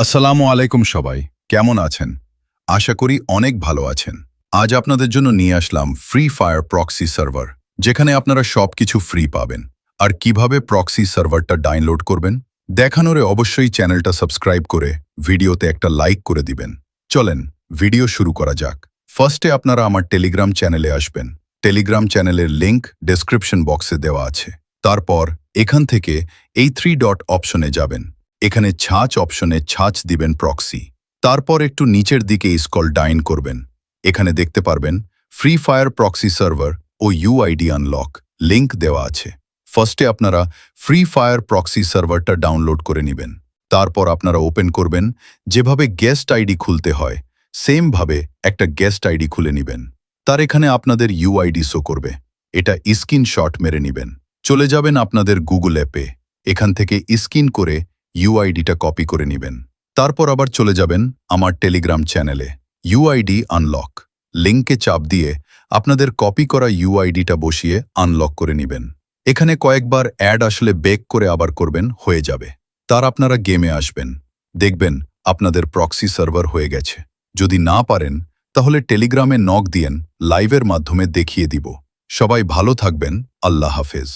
আসসালামু আলাইকুম সবাই, কেমন আছেন? আশা করি অনেক ভালো আছেন। আজ আপনাদের জন্য নিয়ে আসলাম ফ্রি ফায়ার প্রক্সি সার্ভার, যেখানে আপনারা সবকিছু ফ্রি পাবেন। আর কিভাবে প্রক্সি সার্ভারটা ডাউনলোড করবেন দেখানোরে অবশ্যই চ্যানেলটা সাবস্ক্রাইব করে ভিডিওতে একটা লাইক করে দিবেন। চলেন ভিডিও শুরু করা যাক। ফার্স্টে আপনারা আমার টেলিগ্রাম চ্যানেলে আসবেন। টেলিগ্রাম চ্যানেলের লিংক ডেসক্রিপশন বক্সে দেওয়া আছে। তারপর এখান থেকে এই 3 ডট অপশনে যাবেন। এখানে ছাঁচ অপশনে ছাঁচ দিবেন প্রক্সি। তারপর একটু নিচের দিকে স্ক্রল ডাউন করবেন। এখানে দেখতে পারবেন ফ্রি ফায়ার প্রক্সি সার্ভার ও ইউআইডি আনলক লিংক দেওয়া আছে। ফার্স্টে আপনারা ফ্রি ফায়ার প্রক্সি সার্ভারটা ডাউনলোড করে নেবেন। তারপর আপনারা ওপেন করবেন। যেভাবে গেস্ট আইডি খুলতে হয় সেম ভাবে একটা গেস্ট আইডি খুলে নেবেন। তার এখানে আপনাদের ইউআইডি শো করবে। এটা স্ক্রিনশট মেরে নেবেন। চলে যাবেন আপনাদের গুগল অ্যাপে। এখান থেকে স্ক্যান করে ইউআইডিটা কপি করে নেবেন। তারপর আবার চলে যাবেন আমার টেলিগ্রাম চ্যানেলে। ইউআইডি আনলক লিংকে চাপ দিয়ে আপনাদের কপি করা ইউআইডিটা বসিয়ে আনলক করে নেবেন। এখানে কয়েকবার অ্যাড আসলে বেক করে আবার করবেন, হয়ে যাবে। তার আপনারা গেমে আসবেন, দেখবেন আপনাদের প্রক্সি সার্ভার হয়ে গেছে। যদি না পারেন তাহলে টেলিগ্রামে নক দিয়েন, লাইভের মাধ্যমে দেখিয়ে দিব। সবাই ভালো থাকবেন। আল্লাহ হাফেজ।